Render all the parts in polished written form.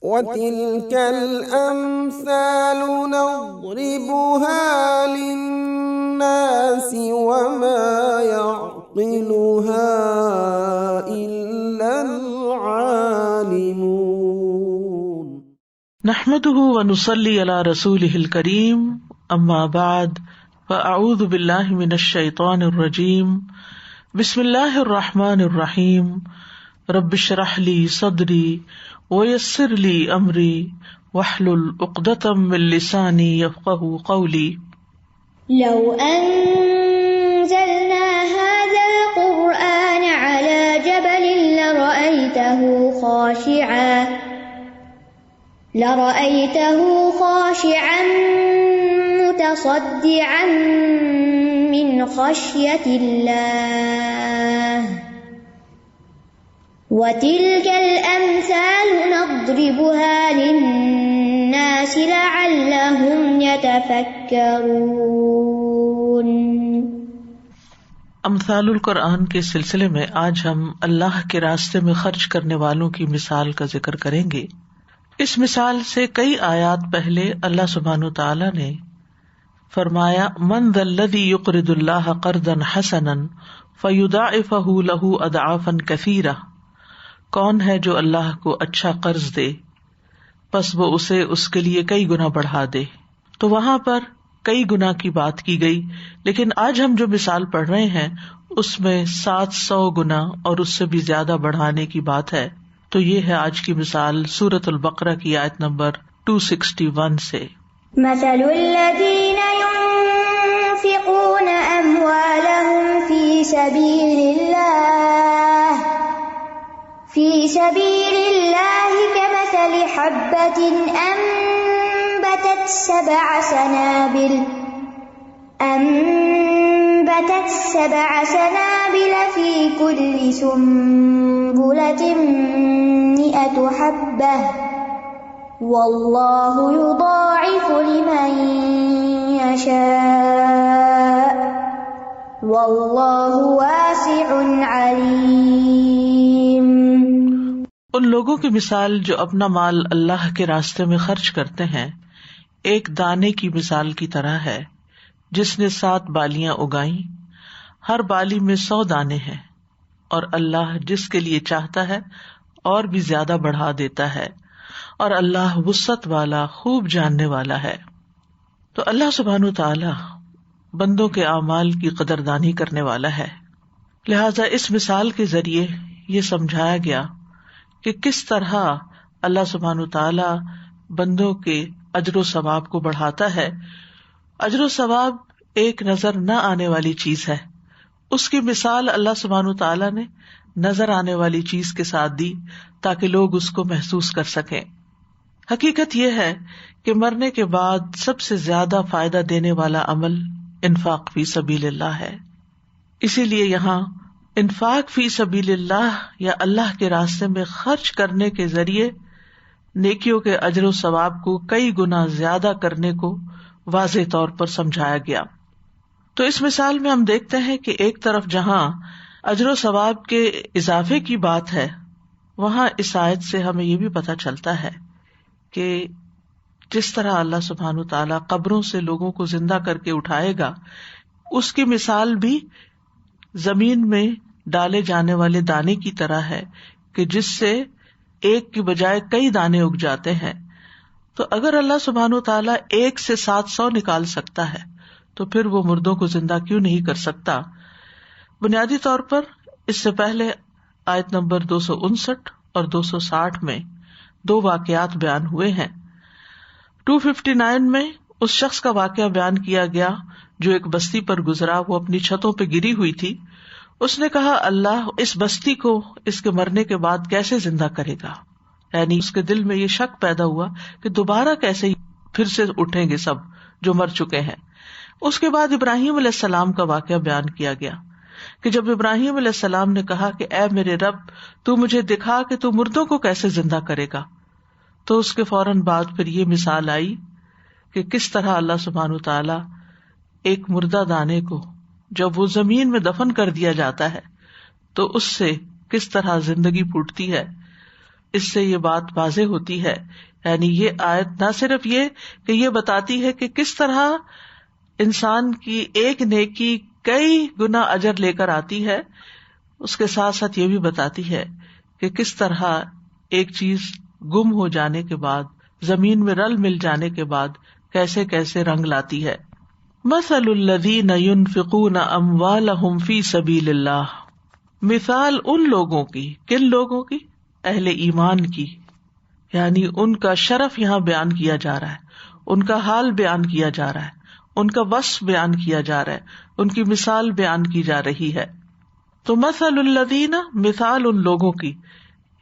وَتِلْكَ الْأَمْثَالُ نَضْرِبُهَا لِلنَّاسِ وَمَا يَعْقِلُهَا إِلَّا الْعَالِمُونَ نحمده ونصلي على رسوله الكريم اما بعد فاعوذ بالله من الشيطان الرجيم بسم الله الرحمن الرحيم رب اشرح لي صدري ويسر لي امري واحلل عقدة من لساني يفقهوا قولي لو أنزلنا هذا القرآن على جبل لرأيته خاشعا متصدعا من خشية الله وتلك الأمثال نضربها للناس لعلهم يتفكرون۔ امثال القرآن کے سلسلے میں آج ہم اللہ کے راستے میں خرچ کرنے والوں کی مثال کا ذکر کریں گے۔ اس مثال سے کئی آیات پہلے اللہ سبحانہ وتعالی نے فرمایا من ذا الذی یقرض اللہ قرضا حسنا فیضاعفہ لہ اضعافا کثیرہ، کون ہے جو اللہ کو اچھا قرض دے پس وہ اسے اس کے لیے کئی گنا بڑھا دے۔ تو وہاں پر کئی گنا کی بات کی گئی، لیکن آج ہم جو مثال پڑھ رہے ہیں اس میں 700 گنا اور اس سے بھی زیادہ بڑھانے کی بات ہے۔ تو یہ ہے آج کی مثال سورۃ البقرہ کی آیت نمبر 261 سے۔ مثل الذین ينفقون اموالهم في سبيل الله كمثل حبة أنبتت سبع سنابل في كل سنبلة 100 حبة والله يضاعف لمن يشاء والله واسع عليم۔ ان لوگوں کی مثال جو اپنا مال اللہ کے راستے میں خرچ کرتے ہیں ایک دانے کی مثال کی طرح ہے جس نے 7 بالیاں اگائیں، ہر بالی میں 100 دانے ہیں، اور اللہ جس کے لیے چاہتا ہے اور بھی زیادہ بڑھا دیتا ہے، اور اللہ وسعت والا خوب جاننے والا ہے۔ تو اللہ سبحانہ تعالی بندوں کے اعمال کی قدردانی کرنے والا ہے، لہذا اس مثال کے ذریعے یہ سمجھایا گیا کہ کس طرح اللہ سبحانہ تعالی بندوں کے اجر و ثواب کو بڑھاتا ہے۔ اجر و ثواب ایک نظر نہ آنے والی چیز ہے، اس کی مثال اللہ سبحانہ تعالی نے نظر آنے والی چیز کے ساتھ دی تاکہ لوگ اس کو محسوس کر سکیں۔ حقیقت یہ ہے کہ مرنے کے بعد سب سے زیادہ فائدہ دینے والا عمل انفاق فی سبیل اللہ ہے۔ اسی لیے یہاں انفاق فی سبیل اللہ یا اللہ کے راستے میں خرچ کرنے کے ذریعے نیکیوں کے اجر و ثواب کو کئی گنا زیادہ کرنے کو واضح طور پر سمجھایا گیا۔ تو اس مثال میں ہم دیکھتے ہیں کہ ایک طرف جہاں اجر و ثواب کے اضافے کی بات ہے، وہاں اس آیت سے ہمیں یہ بھی پتہ چلتا ہے کہ جس طرح اللہ سبحانہ تعالیٰ قبروں سے لوگوں کو زندہ کر کے اٹھائے گا، اس کی مثال بھی زمین میں ڈالے جانے والے دانے کی طرح ہے کہ جس سے ایک کی بجائے کئی دانے اگ جاتے ہیں۔ تو اگر اللہ سبحانہ تعالیٰ 1 سے 700 نکال سکتا ہے تو پھر وہ مردوں کو زندہ کیوں نہیں کر سکتا؟ بنیادی طور پر اس سے پہلے آیت نمبر 259 اور 260 میں 2 واقعات بیان ہوئے ہیں۔ 259 میں اس شخص کا واقعہ بیان کیا گیا جو ایک بستی پر گزرا، وہ اپنی چھتوں پہ گری ہوئی تھی۔ اس نے کہا اللہ اس بستی کو اس کے مرنے کے بعد کیسے زندہ کرے گا، یعنی اس کے دل میں یہ شک پیدا ہوا کہ دوبارہ کیسے پھر سے اٹھیں گے سب جو مر چکے ہیں۔ اس کے بعد ابراہیم علیہ السلام کا واقعہ بیان کیا گیا کہ جب ابراہیم علیہ السلام نے کہا کہ اے میرے رب تو مجھے دکھا کہ تو مردوں کو کیسے زندہ کرے گا، تو اس کے فوراً بعد پھر یہ مثال آئی کہ کس طرح اللہ سبحانہ تعالیٰ ایک مردہ دانے کو جب وہ زمین میں دفن کر دیا جاتا ہے تو اس سے کس طرح زندگی پھوٹتی ہے۔ اس سے یہ بات واضح ہوتی ہے، یعنی یہ آیت نہ صرف یہ کہ یہ بتاتی ہے کہ کس طرح انسان کی ایک نیکی کئی گنا اجر لے کر آتی ہے، اس کے ساتھ ساتھ یہ بھی بتاتی ہے کہ کس طرح ایک چیز گم ہو جانے کے بعد، زمین میں رل مل جانے کے بعد کیسے کیسے رنگ لاتی ہے. مثل الذین ينفقون اموالهم فی سبیل اللہ، مثال ان لوگوں کی، کن لوگوں کی؟ اہل ایمان کی، یعنی ان کا شرف یہاں بیان کیا جا رہا ہے، ان کا حال بیان کیا جا رہا ہے، ان کا وصف بیان کیا جا رہا ہے، ان کی مثال بیان کی جا رہی ہے. تو مثل الذین، مثال ان لوگوں کی،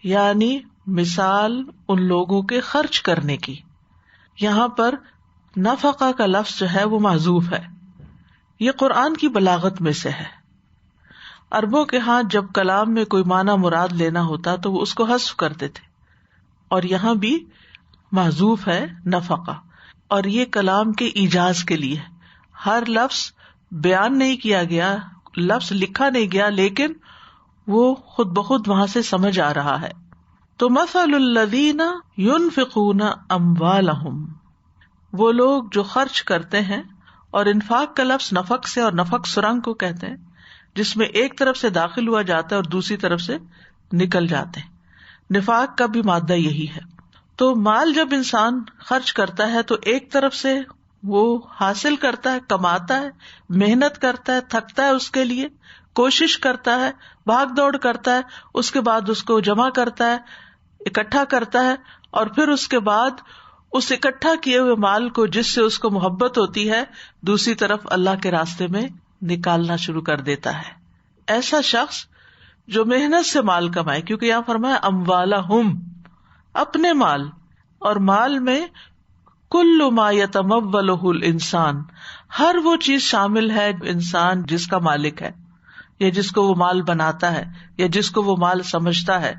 یعنی مثال ان لوگوں کے خرچ کرنے کی. یہاں پر نفقہ کا لفظ جو ہے وہ محذوف ہے. یہ قرآن کی بلاغت میں سے ہے. عربوں کے ہاں جب کلام میں کوئی معنی مراد لینا ہوتا تو وہ اس کو حذف کرتے تھے، اور یہاں بھی محذوف ہے نفقہ، اور یہ کلام کے ایجاز کے لیے. ہر لفظ بیان نہیں کیا گیا، لفظ لکھا نہیں گیا، لیکن وہ خود بخود وہاں سے سمجھ آ رہا ہے. تو مثل الذین ينفقون اموالہم، وہ لوگ جو خرچ کرتے ہیں، اور انفاق کا لفظ نفق سے، اور نفق سرنگ کو کہتے ہیں جس میں ایک طرف سے داخل ہوا جاتا ہے اور دوسری طرف سے نکل جاتے ہیں. نفاق کا بھی مادہ یہی ہے. تو مال جب انسان خرچ کرتا ہے تو ایک طرف سے وہ حاصل کرتا ہے، کماتا ہے، محنت کرتا ہے، تھکتا ہے اس کے لیے، کوشش کرتا ہے، بھاگ دوڑ کرتا ہے، اس کے بعد اس کو جمع کرتا ہے، اکٹھا کرتا ہے، اور پھر اس کے بعد اس اکٹھا کیے ہوئے مال کو، جس سے اس کو محبت ہوتی ہے، دوسری طرف اللہ کے راستے میں نکالنا شروع کر دیتا ہے. ایسا شخص جو محنت سے مال کمائے، کیونکہ یہاں فرمایا اموالہم، اپنے مال، اور مال میں کل ما یتمولہ الانسان، ہر وہ چیز شامل ہے انسان جس کا مالک ہے، یا جس کو وہ مال بناتا ہے، یا جس کو وہ مال سمجھتا ہے،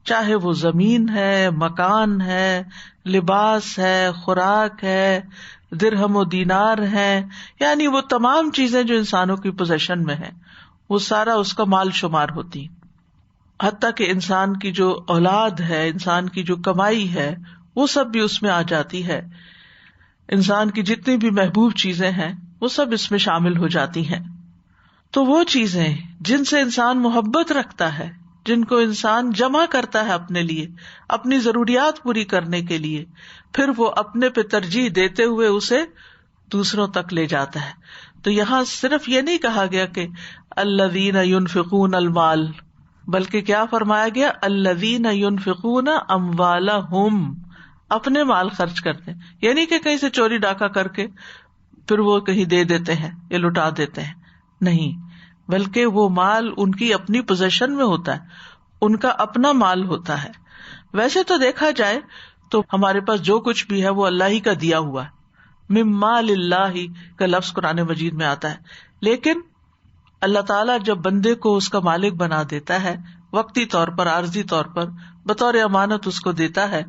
چاہے وہ زمین ہے، مکان ہے، لباس ہے، خوراک ہے، درہم و دینار ہے، یعنی وہ تمام چیزیں جو انسانوں کی پوزیشن میں ہیں وہ سارا اس کا مال شمار ہوتی. حتیٰ کہ انسان کی جو اولاد ہے، انسان کی جو کمائی ہے، وہ سب بھی اس میں آ جاتی ہے. انسان کی جتنی بھی محبوب چیزیں ہیں وہ سب اس میں شامل ہو جاتی ہیں. تو وہ چیزیں جن سے انسان محبت رکھتا ہے، جن کو انسان جمع کرتا ہے اپنے لیے، اپنی ضروریات پوری کرنے کے لیے، پھر وہ اپنے پہ ترجیح دیتے ہوئے اسے دوسروں تک لے جاتا ہے. تو یہاں صرف یہ نہیں کہا گیا کہ الذین ينفقون المال، بلکہ کیا فرمایا گیا؟ الذین ينفقون اموالہم، اپنے مال خرچ کرتے ہیں. یعنی کہ کہیں سے چوری ڈاکہ کر کے پھر وہ کہیں دے دیتے ہیں یا لٹا دیتے ہیں، نہیں، بلکہ وہ مال ان کی اپنی پوزیشن میں ہوتا ہے، ان کا اپنا مال ہوتا ہے. ویسے تو دیکھا جائے تو ہمارے پاس جو کچھ بھی ہے وہ اللہ ہی کا دیا ہوا ہے، من مال اللہ کا لفظ قرآن مجید میں آتا ہے. لیکن اللہ تعالیٰ جب بندے کو اس کا مالک بنا دیتا ہے، وقتی طور پر، عارضی طور پر، بطور امانت اس کو دیتا ہے،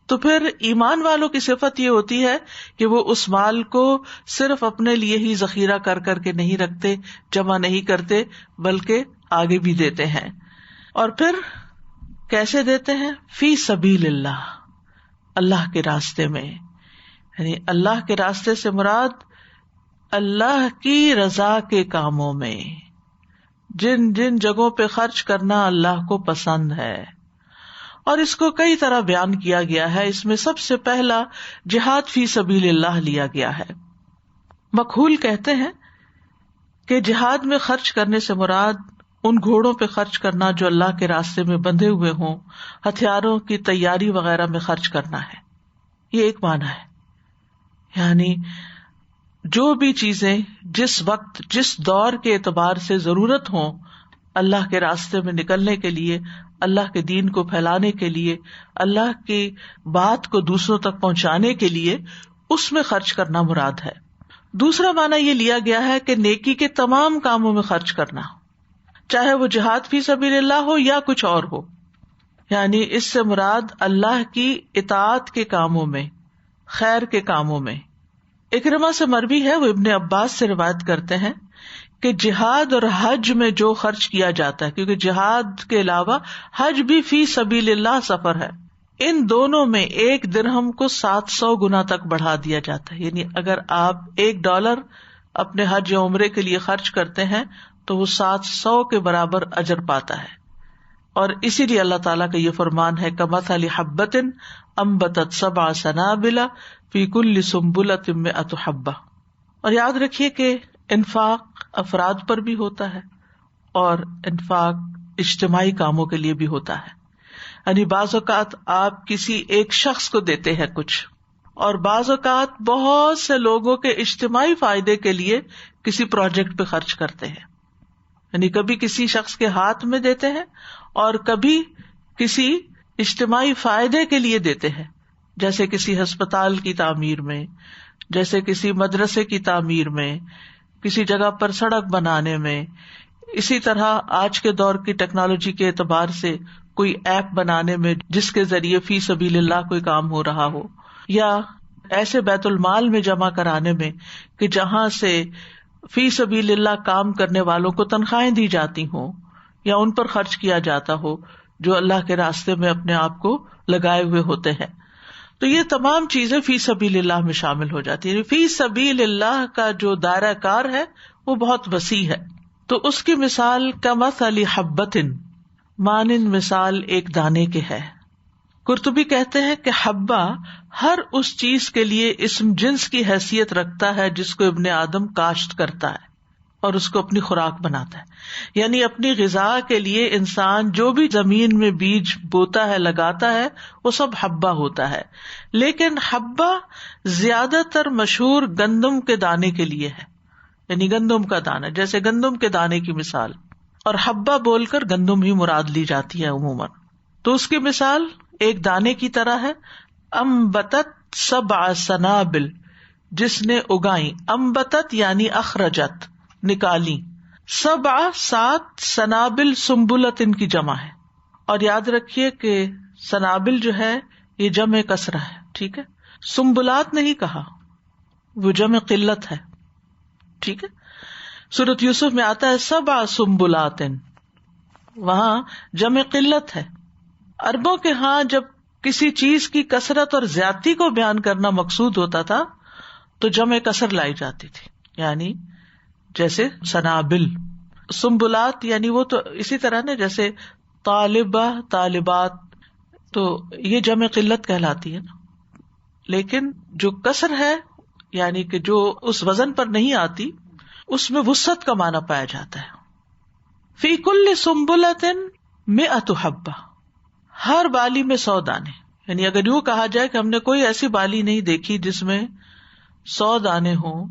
تو پھر ایمان والوں کی صفت یہ ہوتی ہے کہ وہ اس مال کو صرف اپنے لیے ہی ذخیرہ کر کر کے نہیں رکھتے، جمع نہیں کرتے، بلکہ آگے بھی دیتے ہیں. اور پھر کیسے دیتے ہیں؟ فی سبیل اللہ، اللہ کے راستے میں. یعنی اللہ کے راستے سے مراد اللہ کی رضا کے کاموں میں، جن جن جگہوں پہ خرچ کرنا اللہ کو پسند ہے. اور اس کو کئی طرح بیان کیا گیا ہے. اس میں سب سے پہلا جہاد فی سبیل اللہ لیا گیا ہے. مکحول کہتے ہیں کہ جہاد میں خرچ کرنے سے مراد ان گھوڑوں پہ خرچ کرنا جو اللہ کے راستے میں بندھے ہوئے ہوں، ہتھیاروں کی تیاری وغیرہ میں خرچ کرنا ہے. یہ ایک معنی ہے. یعنی جو بھی چیزیں جس وقت، جس دور کے اعتبار سے ضرورت ہوں اللہ کے راستے میں نکلنے کے لیے، اللہ کے دین کو پھیلانے کے لیے، اللہ کی بات کو دوسروں تک پہنچانے کے لیے، اس میں خرچ کرنا مراد ہے. دوسرا معنی یہ لیا گیا ہے کہ نیکی کے تمام کاموں میں خرچ کرنا، چاہے وہ جہاد فی سبیل اللہ ہو یا کچھ اور ہو. یعنی اس سے مراد اللہ کی اطاعت کے کاموں میں، خیر کے کاموں میں. اکرمہ سے مروی ہے، وہ ابن عباس سے روایت کرتے ہیں کہ جہاد اور حج میں جو خرچ کیا جاتا ہے، کیونکہ جہاد کے علاوہ حج بھی فی سبیل اللہ سفر ہے، ان دونوں میں ایک درہم کو 700 گنا تک بڑھا دیا جاتا ہے. یعنی اگر آپ $1 اپنے حج یا عمرے کے لیے خرچ کرتے ہیں تو وہ 700 کے برابر اجر پاتا ہے. اور اسی لیے اللہ تعالیٰ کا یہ فرمان ہے کمثل حبۃ انبتت 7 سنابل فی کل سنبلۃ 100 حبۃ. اور یاد رکھیے کہ انفاق افراد پر بھی ہوتا ہے اور انفاق اجتماعی کاموں کے لیے بھی ہوتا ہے. یعنی بعض اوقات آپ کسی ایک شخص کو دیتے ہیں کچھ، اور بعض اوقات بہت سے لوگوں کے اجتماعی فائدے کے لیے کسی پروجیکٹ پہ خرچ کرتے ہیں. یعنی کبھی کسی شخص کے ہاتھ میں دیتے ہیں اور کبھی کسی اجتماعی فائدے کے لیے دیتے ہیں، جیسے کسی ہسپتال کی تعمیر میں، جیسے کسی مدرسے کی تعمیر میں، کسی جگہ پر سڑک بنانے میں. اسی طرح آج کے دور کی ٹیکنالوجی کے اعتبار سے کوئی ایپ بنانے میں جس کے ذریعے فی سبیل اللہ کوئی کام ہو رہا ہو، یا ایسے بیت المال میں جمع کرانے میں کہ جہاں سے فی سبیل اللہ کام کرنے والوں کو تنخواہیں دی جاتی ہوں یا ان پر خرچ کیا جاتا ہو جو اللہ کے راستے میں اپنے آپ کو لگائے ہوئے ہوتے ہیں. تو یہ تمام چیزیں فی سبیل اللہ میں شامل ہو جاتی ہیں. فی سبیل اللہ کا جو دائرہ کار ہے وہ بہت وسیع ہے. تو اس کی مثال کمثل حبۃ، مانند مثال ایک دانے کے ہے. قرطبی کہتے ہیں کہ حبہ ہر اس چیز کے لیے اسم جنس کی حیثیت رکھتا ہے جس کو ابن آدم کاشت کرتا ہے اور اس کو اپنی خوراک بناتا ہے. یعنی اپنی غذا کے لیے انسان جو بھی زمین میں بیج بوتا ہے، لگاتا ہے، وہ سب حبہ ہوتا ہے. لیکن حبہ زیادہ تر مشہور گندم کے دانے کے لیے ہے، یعنی گندم کا دانہ، جیسے گندم کے دانے کی مثال. اور حبہ بول کر گندم ہی مراد لی جاتی ہے عموماً. تو اس کی مثال ایک دانے کی طرح ہے. انبتت 7 سنابل، جس نے اگائی، انبتت یعنی اخرجت، نکالی، 7 سنابل سنبلت ان کی جمع ہے. اور یاد رکھیے کہ سنابل جو ہے یہ جمع کثرہ ہے، ٹھیک ہے. سنبلات نہیں کہا، وہ جمع قلت ہے، ٹھیک ہے. سورۃ یوسف میں آتا ہے 7 سنبلات، وہاں جمع قلت ہے. عربوں کے ہاں جب کسی چیز کی کثرت اور زیادتی کو بیان کرنا مقصود ہوتا تھا تو جمع کثر لائی جاتی تھی، یعنی جیسے سنابل. سنبلات یعنی وہ تو اسی طرح نا، جیسے طالبہ، طالبات، تو یہ جمع قلت کہلاتی ہے نا. لیکن جو کثر ہے، یعنی کہ جو اس وزن پر نہیں آتی، اس میں وسعت کا معنی پایا جاتا ہے. فی کل سنبلۃ 100 حبہ، ہر بالی میں 100 دانے. یعنی اگر یوں کہا جائے کہ ہم نے کوئی ایسی بالی نہیں دیکھی جس میں 100 دانے ہوں،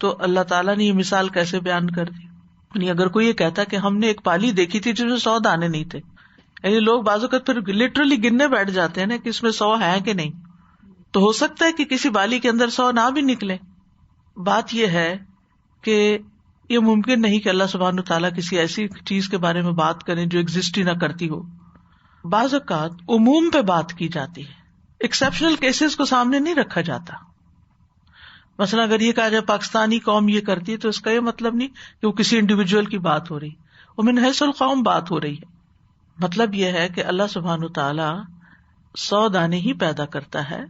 تو اللہ تعالیٰ نے یہ مثال کیسے بیان کر دی. یعنی اگر کوئی یہ کہتا کہ ہم نے ایک بالی دیکھی تھی جس میں 100 دانے نہیں تھے، یعنی لوگ بعض اوقات پھر لٹرلی گننے بیٹھ جاتے ہیں نا کہ اس میں 100 ہیں کہ نہیں. تو ہو سکتا ہے کہ کسی بالی کے اندر 100 نہ بھی نکلے. بات یہ ہے کہ یہ ممکن نہیں کہ اللہ سبحانہ تعالیٰ کسی ایسی چیز کے بارے میں بات کریں جو ایگزسٹ ہی نہ کرتی ہو. بعض اوقات عموم پہ بات کی جاتی ہے، ایکسیپشنل کیسز کو سامنے نہیں رکھا جاتا. مثلا اگر یہ کہا جائے پاکستانی قوم یہ کرتی ہے تو اس کا یہ مطلب نہیں کہ وہ کسی انڈیویجول کی بات ہو رہی، وہ من حیث القوم بات ہو رہی ہے. مطلب یہ ہے کہ اللہ سبحانہ تعالیٰ 100 دانے ہی پیدا کرتا ہے،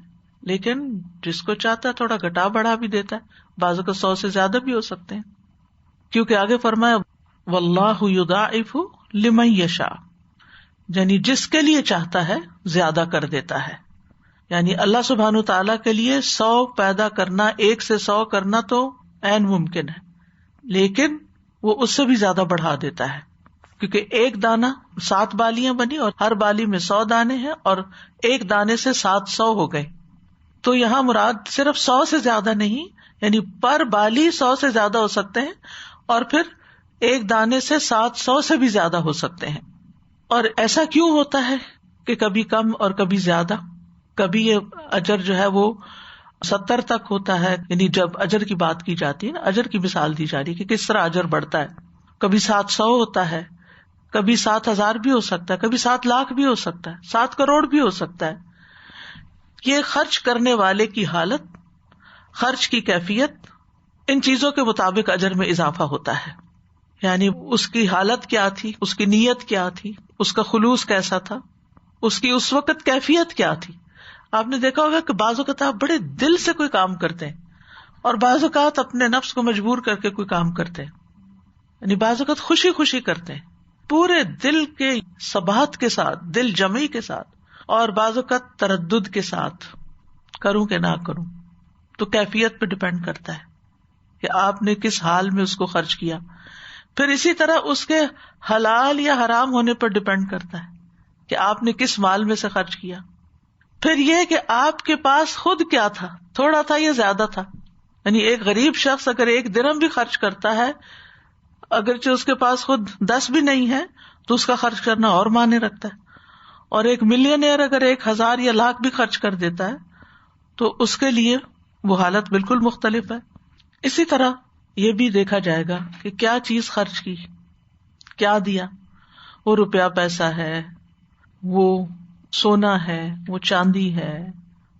لیکن جس کو چاہتا ہے تھوڑا گھٹا بڑھا بھی دیتا ہے. بعضوں کو 100 سے زیادہ بھی ہو سکتے ہیں، کیونکہ آگے فرمایا واللہ یضاعف لمن یشاء، یعنی جس کے لیے چاہتا ہے زیادہ کر دیتا ہے. یعنی اللہ سبحانہ تعالیٰ کے لیے 100 پیدا کرنا، 1 سے 100 کرنا تو عین ممکن ہے، لیکن وہ اس سے بھی زیادہ بڑھا دیتا ہے. کیونکہ ایک دانہ 7 بالیاں بنی اور ہر بالی میں 100 دانے ہیں، اور ایک دانے سے 700 ہو گئے. تو یہاں مراد صرف 100 سے زیادہ نہیں، یعنی پر بالی 100 سے زیادہ ہو سکتے ہیں، اور پھر ایک دانے سے 700 سے بھی زیادہ ہو سکتے ہیں. اور ایسا کیوں ہوتا ہے کہ کبھی کم اور کبھی زیادہ؟ کبھی یہ اجر جو ہے وہ 70 تک ہوتا ہے، یعنی جب اجر کی بات کی جاتی ہے نا، اجر کی مثال دی جا رہی ہے کہ کس طرح اجر بڑھتا ہے. کبھی 700 ہوتا ہے، کبھی 7,000 بھی ہو سکتا ہے، کبھی 7 لاکھ بھی ہو سکتا ہے، 7 کروڑ بھی ہو سکتا ہے. یہ خرچ کرنے والے کی حالت، خرچ کی کیفیت، ان چیزوں کے مطابق اجر میں اضافہ ہوتا ہے. یعنی اس کی حالت کیا تھی، اس کی نیت کیا تھی، اس کا خلوص کیسا تھا، اس کی اس وقت کیفیت کیا تھی. آپ نے دیکھا ہوگا کہ بعض اوقات آپ بڑے دل سے کوئی کام کرتے ہیں اور بعض اوقات اپنے نفس کو مجبور کر کے کوئی کام کرتے ہیں. یعنی بعض اوقات خوشی خوشی کرتے ہیں پورے دل کے ثبات کے ساتھ، دل جمعی کے ساتھ، اور بعض اوقات تردد کے ساتھ، کروں کہ نہ کروں. تو کیفیت پہ ڈپینڈ کرتا ہے کہ آپ نے کس حال میں اس کو خرچ کیا. پھر اسی طرح اس کے حلال یا حرام ہونے پر ڈپینڈ کرتا ہے کہ آپ نے کس مال میں سے خرچ کیا. پھر یہ کہ آپ کے پاس خود کیا تھا، تھوڑا تھا یا زیادہ تھا. یعنی ایک غریب شخص اگر 1 درہم بھی خرچ کرتا ہے، اگرچہ اس کے پاس خود 10 بھی نہیں ہے، تو اس کا خرچ کرنا اور معنی رکھتا ہے. اور ایک ملینئر اگر 1000 یا لاکھ بھی خرچ کر دیتا ہے تو اس کے لیے وہ حالت بالکل مختلف ہے. اسی طرح یہ بھی دیکھا جائے گا کہ کیا چیز خرچ کی، کیا دیا. وہ روپیہ پیسہ ہے، وہ سونا ہے، وہ چاندی ہے،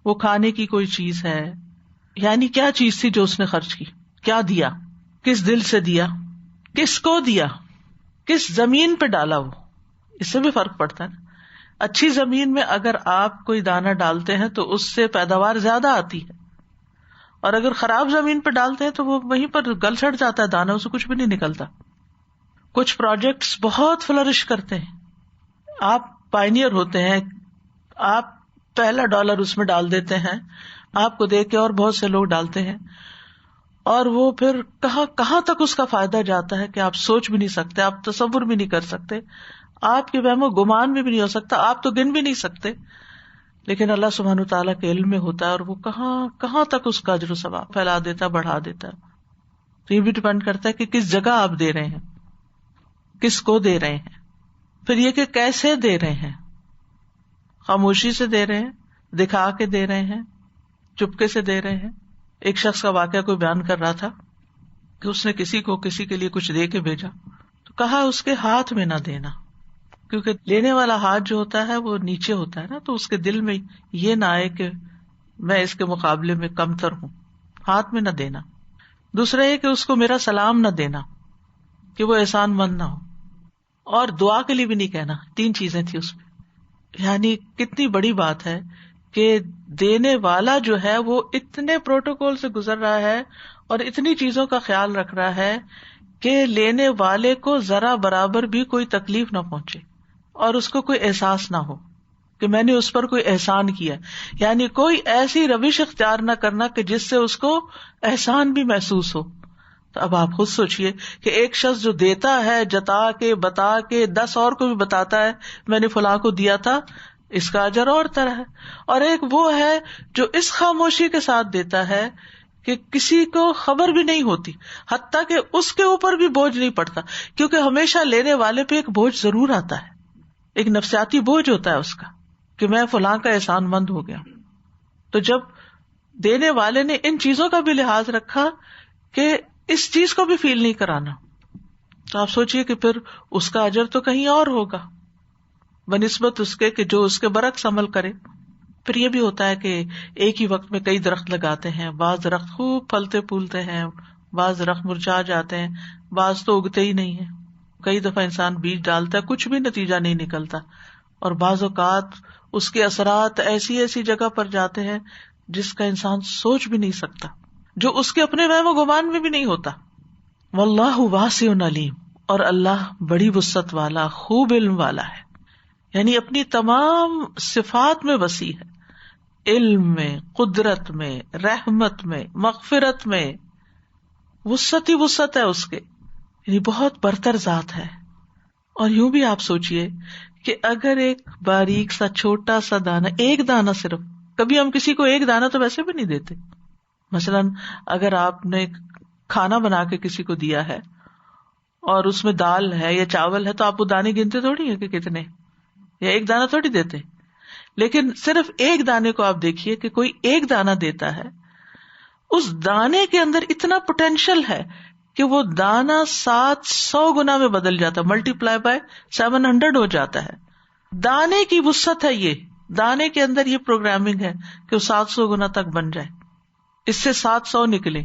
وہ کھانے کی کوئی چیز ہے. یعنی کیا چیز تھی جو اس نے خرچ کی، کیا دیا، کس دل سے دیا، کس کو دیا، کس زمین پہ ڈالا. وہ اس سے بھی فرق پڑتا ہے. اچھی زمین میں اگر آپ کوئی دانہ ڈالتے ہیں تو اس سے پیداوار زیادہ آتی ہے، اور اگر خراب زمین پہ ڈالتے ہیں تو وہ وہیں پر گل سڑ جاتا ہے دانا، اسے کچھ بھی نہیں نکلتا. کچھ پروجیکٹس بہت فلرش کرتے ہیں، آپ پائنیئر ہوتے ہیں، آپ پہلا ڈالر اس میں ڈال دیتے ہیں، آپ کو دیکھ کے اور بہت سے لوگ ڈالتے ہیں، اور وہ پھر کہاں تک اس کا فائدہ جاتا ہے کہ آپ سوچ بھی نہیں سکتے، آپ تصور بھی نہیں کر سکتے، آپ کے وہم و گمان میں بھی نہیں ہو سکتا، آپ تو گن بھی نہیں سکتے. لیکن اللہ سبحانہ تعالیٰ کے علم میں ہوتا ہے اور وہ کہاں تک اس کا اجر و ثواب پھیلا دیتا ہے، بڑھا دیتا ہے. تو یہ بھی ڈپینڈ کرتا ہے کہ کس جگہ آپ دے رہے ہیں، کس کو دے رہے ہیں. پھر یہ کہ کیسے دے رہے ہیں، خاموشی سے دے رہے ہیں، دکھا کے دے رہے ہیں، چپکے سے دے رہے ہیں. ایک شخص کا واقعہ کوئی بیان کر رہا تھا کہ اس نے کسی کے لیے کچھ دے کے بھیجا، تو کہا اس کے ہاتھ میں نہ دینا، کیونکہ لینے والا ہاتھ جو ہوتا ہے وہ نیچے ہوتا ہے نا، تو اس کے دل میں یہ نہ آئے کہ میں اس کے مقابلے میں کمتر ہوں. ہاتھ میں نہ دینا. دوسرا یہ کہ اس کو میرا سلام نہ دینا کہ وہ احسان مند نہ ہو، اور دعا کے لیے بھی نہیں کہنا. 3 چیزیں تھی اس میں. یعنی کتنی بڑی بات ہے کہ دینے والا جو ہے وہ اتنے پروٹوکول سے گزر رہا ہے اور اتنی چیزوں کا خیال رکھ رہا ہے کہ لینے والے کو ذرا برابر بھی کوئی تکلیف نہ پہنچے اور اس کو کوئی احساس نہ ہو کہ میں نے اس پر کوئی احسان کیا. یعنی کوئی ایسی روش اختیار نہ کرنا کہ جس سے اس کو احسان بھی محسوس ہو. تو اب آپ خود سوچئے کہ ایک شخص جو دیتا ہے جتا کے بتا کے 10 اور کو بھی بتاتا ہے میں نے فلاں کو دیا تھا، اس کا اجر اور طرح ہے. اور ایک وہ ہے جو اس خاموشی کے ساتھ دیتا ہے کہ کسی کو خبر بھی نہیں ہوتی، حتیٰ کہ اس کے اوپر بھی بوجھ نہیں پڑتا، کیونکہ ہمیشہ لینے والے پہ ایک بوجھ ضرور آتا ہے، ایک نفسیاتی بوجھ ہوتا ہے اس کا کہ میں فلاں کا احسان مند ہو گیا. تو جب دینے والے نے ان چیزوں کا بھی لحاظ رکھا کہ اس چیز کو بھی فیل نہیں کرانا، تو آپ سوچئے کہ پھر اس کا اجر تو کہیں اور ہوگا بنسبت اس کے کہ جو اس کے برعکس عمل کرے. پھر یہ بھی ہوتا ہے کہ ایک ہی وقت میں کئی درخت لگاتے ہیں، بعض درخت خوب پھلتے پھولتے ہیں، بعض درخت مرجھا جاتے ہیں، بعض تو اگتے ہی نہیں ہیں. کئی دفعہ انسان بیج ڈالتا ہے، کچھ بھی نتیجہ نہیں نکلتا، اور بعض اوقات اس کے اثرات ایسی جگہ پر جاتے ہیں جس کا انسان سوچ بھی نہیں سکتا، جو اس کے اپنے وہم و گمان میں بھی نہیں ہوتا. واللہ واسع علیم، اور اللہ بڑی وسعت والا، خوب علم والا ہے. یعنی اپنی تمام صفات میں وسیع ہے، علم میں، قدرت میں، رحمت میں، مغفرت میں، وسعت ہی وسعت ہے اس کے. یعنی بہت برتر ذات ہے. اور یوں بھی آپ سوچئے کہ اگر ایک باریک سا چھوٹا سا دانہ، ایک دانہ صرف، کبھی ہم کسی کو ایک دانہ تو ویسے بھی نہیں دیتے. مثلاً اگر آپ نے کھانا بنا کے کسی کو دیا ہے اور اس میں دال ہے یا چاول ہے تو آپ وہ دانے گنتے تھوڑی ہیں کہ کتنے، یا ایک دانہ تھوڑی دیتے. لیکن صرف ایک دانے کو آپ دیکھیے کہ کوئی ایک دانہ دیتا ہے، اس دانے کے اندر اتنا پوٹینشیل ہے کہ وہ دانہ 700 گنا میں بدل جاتا ہے، ملٹی پلائی بائی 700 ہو جاتا ہے. دانے کی وسعت ہے، یہ دانے کے اندر یہ پروگرامنگ ہے کہ وہ 700 گنا تک بن جائے، اس سے 700 نکلے.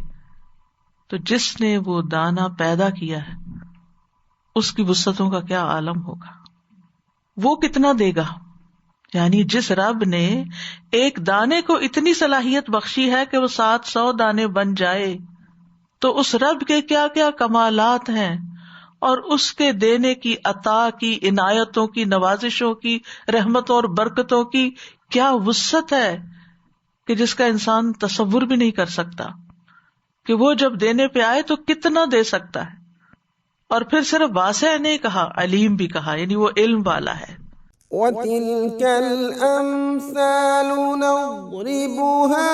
تو جس نے وہ دانہ پیدا کیا ہے اس کی وسعتوں کا کیا عالم ہوگا، وہ کتنا دے گا. یعنی جس رب نے ایک دانے کو اتنی صلاحیت بخشی ہے کہ وہ 700 دانے بن جائے، تو اس رب کے کیا کیا کمالات ہیں، اور اس کے دینے کی، عطا کی، عنایتوں کی، نوازشوں کی، رحمتوں اور برکتوں کی کیا وسعت ہے کہ جس کا انسان تصور بھی نہیں کر سکتا کہ وہ جب دینے پہ آئے تو کتنا دے سکتا ہے. اور پھر صرف واسع نہیں کہا، علیم بھی کہا، یعنی وہ علم والا ہے. وَتِلْكَ الْأَمْثَالُ نَضْرِبُهَا